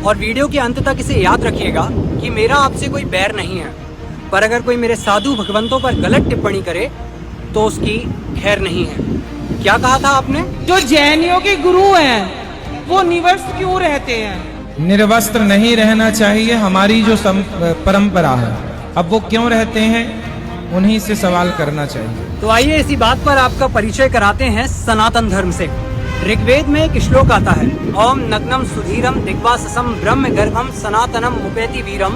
और वीडियो के अंत तक इसे याद रखिएगा कि मेरा आपसे कोई बैर नहीं है, पर अगर कोई मेरे साधु भगवंतों पर गलत टिप्पणी करे तो उसकी खैर नहीं है। क्या कहा था आपने? जो जैनियों के गुरु हैं वो निवस्त्र क्यों रहते हैं? निर्वस्त्र नहीं रहना चाहिए, हमारी जो परंपरा है। अब वो क्यों रहते हैं, उन्हीं से सवाल करना चाहिए। तो आइए इसी बात पर आपका परिचय कराते हैं सनातन धर्म से। ऋग्वेद में एक श्लोक आता है, ओम नग्नम सुधीरम दिग्वाससम ब्रह्म गर्भम सनातनम मुपेति वीरम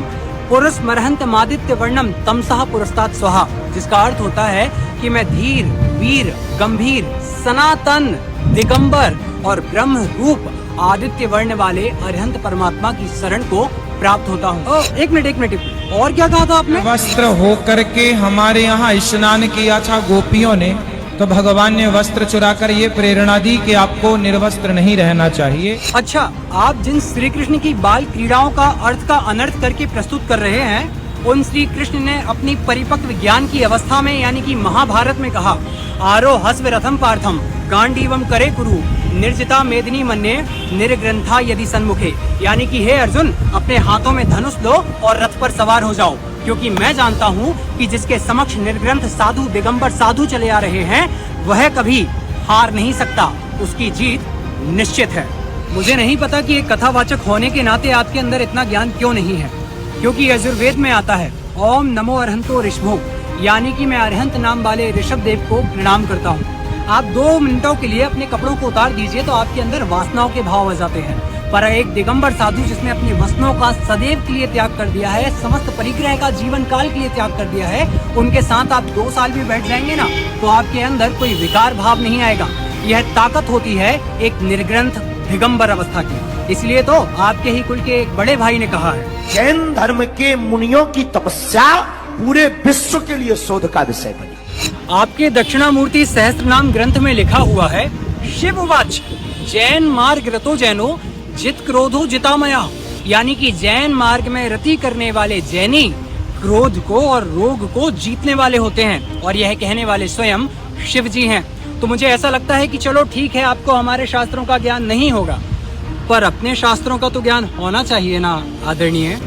पुरुष मरहंत मादित्य वर्णम तमसः पुरस्तात् स्वाहा, जिसका अर्थ होता है कि मैं धीर, वीर, गंभीर, सनातन, दिगंबर और ब्रह्म रूप आदित्य वर्ण वाले अरिहंत परमात्मा की शरण को प्राप्त होता हूँ। एक मिनट, और क्या कहा था आपने? वस्त्र हो करके हमारे यहाँ स्नान किया था गोपियों ने, तो भगवान ने वस्त्र चुराकर ये प्रेरणा दी कि आपको निर्वस्त्र नहीं रहना चाहिए। अच्छा, आप जिन श्री कृष्ण की बाल क्रीड़ाओं का अर्थ का अनर्थ करके प्रस्तुत कर रहे हैं, उन श्री कृष्ण ने अपनी परिपक्व ज्ञान की अवस्था में यानी कि महाभारत में कहा, आरोहस्व रथम पार्थम गांडीवम करे कुरु निर्जिता मेदिनी मन्ये निर्ग्रंथा यदि सन्मुखे, यानी कि हे अर्जुन, अपने हाथों में धनुष लो और रथ पर सवार हो जाओ, क्योंकि मैं जानता हूँ कि जिसके समक्ष निर्ग्रंथ साधु दिगंबर साधु चले आ रहे हैं वह कभी हार नहीं सकता, उसकी जीत निश्चित है। मुझे नहीं पता कि एक कथावाचक होने के नाते आपके अंदर इतना ज्ञान क्यों नहीं है, क्योंकि यजुर्वेद में आता है, ओम नमो अरहंतो ऋषभो, यानी कि मैं अरहंत नाम वाले ऋषभ देव को प्रणाम करता हूँ। आप 2 मिनटों के लिए अपने कपड़ों को उतार दीजिए तो आपके अंदर वासनाओं के भाव आ जाते हैं, पर एक दिगंबर साधु जिसने अपनी वसनों का सदैव के लिए त्याग कर दिया है, समस्त परिग्रह का जीवन काल के लिए त्याग कर दिया है, उनके साथ आप 2 साल भी बैठ जाएंगे ना तो आपके अंदर कोई विकार भाव नहीं आएगा। यह ताकत होती है एक निर्ग्रंथ दिगंबर अवस्था की। इसलिए तो आपके ही कुल के एक बड़े भाई ने कहा है, जैन धर्म के मुनियों की तपस्या पूरे विश्व के लिए शोध का विषय बनी। आपके दक्षिणामूर्ति सहस्त्रनाम ग्रंथ में लिखा हुआ है, शिववाच जैन मार्ग रतो जैनो जित क्रोधो जितामया, यानी कि जैन मार्ग में रति करने वाले जैनी क्रोध को और रोग को जीतने वाले होते हैं, और यह कहने वाले स्वयं शिव जी हैं। तो मुझे ऐसा लगता है कि चलो ठीक है, आपको हमारे शास्त्रों का ज्ञान नहीं होगा, पर अपने शास्त्रों का तो ज्ञान होना चाहिए ना आदरणीय।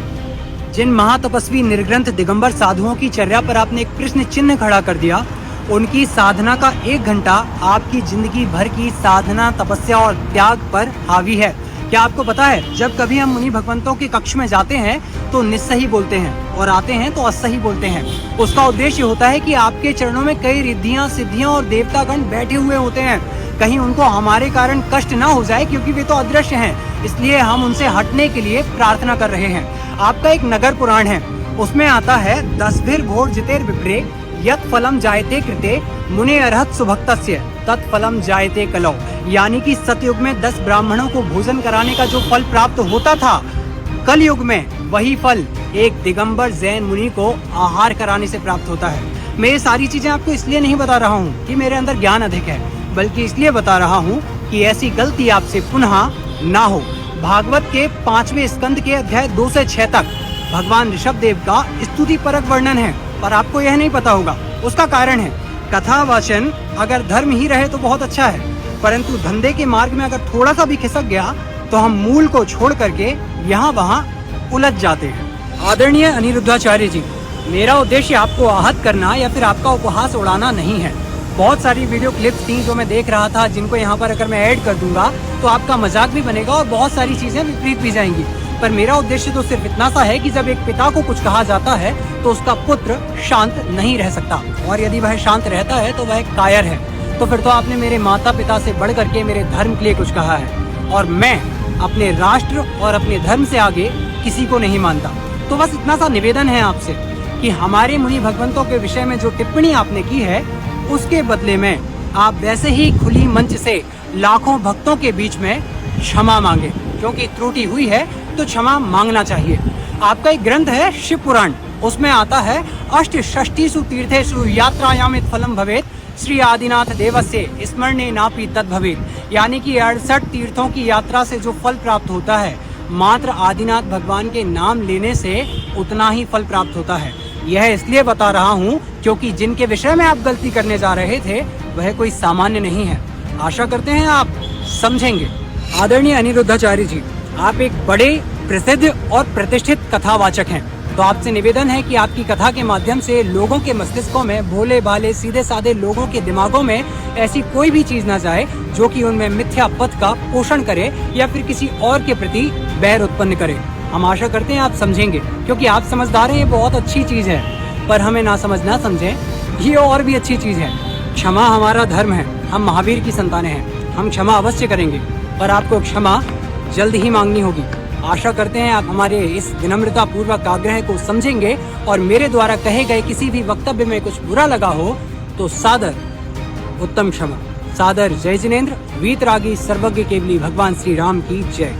जिन महातपस्वी निर्ग्रंथ दिगंबर साधुओं की चर्या पर आपने एक प्रश्न चिन्ह खड़ा कर दिया, उनकी साधना का 1 घंटा आपकी जिंदगी भर की साधना, तपस्या और त्याग पर हावी है। क्या आपको पता है, जब कभी हम मुनि भगवंतों के कक्ष में जाते हैं तो निस्सही बोलते हैं और आते हैं तो असही बोलते हैं। उसका उद्देश्य होता है कि आपके चरणों में कई रिद्धियां, सिद्धियां और देवतागण बैठे हुए होते हैं, कहीं उनको हमारे कारण कष्ट ना हो जाए, क्योंकि वे तो अदृश्य हैं, इसलिए हम उनसे हटने के लिए प्रार्थना कर रहे हैं। आपका एक नगर पुराण है, उसमें आता है, 10 भोर जितेर विप्रे यत फलम जायते कृते मुने अरहत सुभक्तस्य तत्फलम जायते कलौ, यानी कि सतयुग में 10 ब्राह्मणों को भोजन कराने का जो फल प्राप्त होता था, कल युग में वही फल एक दिगंबर जैन मुनि को आहार कराने से प्राप्त होता है। मैं ये सारी चीजें आपको इसलिए नहीं बता रहा हूँ कि मेरे अंदर ज्ञान अधिक है, बल्कि इसलिए बता रहा हूँ कि ऐसी गलती आपसे पुनः ना हो। भागवत के 5वें स्कंद के अध्याय 2 से 6 तक भगवान ऋषभ देव का स्तुति परक वर्णन है, पर आपको यह नहीं पता होगा। उसका कारण है, कथा वाचन अगर धर्म ही रहे तो बहुत अच्छा है, परंतु धंधे के मार्ग में अगर थोड़ा सा भी खिसक गया तो हम मूल को छोड़ करके यहाँ वहाँ उलझ जाते हैं। आदरणीय अनिरुद्धाचार्य जी, मेरा उद्देश्य आपको आहत करना या फिर आपका उपहास उड़ाना नहीं है। बहुत सारी वीडियो क्लिप्स थी जो मैं देख रहा था, जिनको यहाँ पर अगर मैं ऐड कर दूंगा तो आपका मजाक भी बनेगा और बहुत सारी चीजें विपरीत भी जाएंगी, पर मेरा उद्देश्य तो सिर्फ इतना सा है कि जब एक पिता को कुछ कहा जाता है तो उसका पुत्र शांत नहीं रह सकता, और यदि वह शांत रहता है तो वह कायर है। तो फिर तो आपने मेरे माता पिता से बढ़ करके मेरे धर्म के लिए कुछ कहा है, और मैं अपने राष्ट्र और अपने धर्म से आगे किसी को नहीं मानता। तो बस इतना सा निवेदन है आपसे कि हमारे मुनि भगवंतों के विषय में जो टिप्पणी आपने की है, उसके बदले में आप वैसे ही खुली मंच से लाखों भक्तों के बीच में क्षमा मांगे, क्योंकि त्रुटि हुई है तो क्षमा मांगना चाहिए। आपका एक ग्रंथ है शिव पुराण, उसमें आता है, अष्टषष्टिषु तीर्थेषु यात्रायामित फलम भवेत श्री आदिनाथ देवस्य स्मरणे नापि तद भवेत, यानी कि 68 तीर्थों की यात्रा से जो फल प्राप्त होता है, मात्र आदिनाथ भगवान के नाम लेने से उतना ही फल प्राप्त होता है। यह इसलिए बता रहा हूँ क्योंकि जिनके विषय में आप गलती करने जा रहे थे वह कोई सामान्य नहीं है। आशा करते हैं आप समझेंगे। आदरणीय अनिरुद्धाचार्य जी, आप एक बड़े प्रसिद्ध और प्रतिष्ठित कथावाचक हैं। तो आपसे निवेदन है कि आपकी कथा के माध्यम से लोगों के मस्तिष्कों में, भोले भाले सीधे साधे लोगों के दिमागों में ऐसी कोई भी चीज ना जाए जो कि उनमें मिथ्या पथ का पोषण करे या फिर किसी और के प्रति बैर उत्पन्न करे। हम आशा करते हैं आप समझेंगे, क्योंकि आप समझदार हैं, ये बहुत अच्छी चीज है। पर हमें ना समझ ना समझें, ये और भी अच्छी चीज है। क्षमा हमारा धर्म है, हम महावीर की संतानें हैं, हम क्षमा अवश्य करेंगे, पर आपको क्षमा जल्द ही मांगनी होगी। आशा करते हैं आप हमारे इस विनम्रता पूर्वक आग्रह को समझेंगे और मेरे द्वारा कहे गए किसी भी वक्तव्य में कुछ बुरा लगा हो तो सादर उत्तम क्षमा। सादर जय जिनेन्द्र। वीतरागी सर्वज्ञ केवली भगवान श्री राम की जय।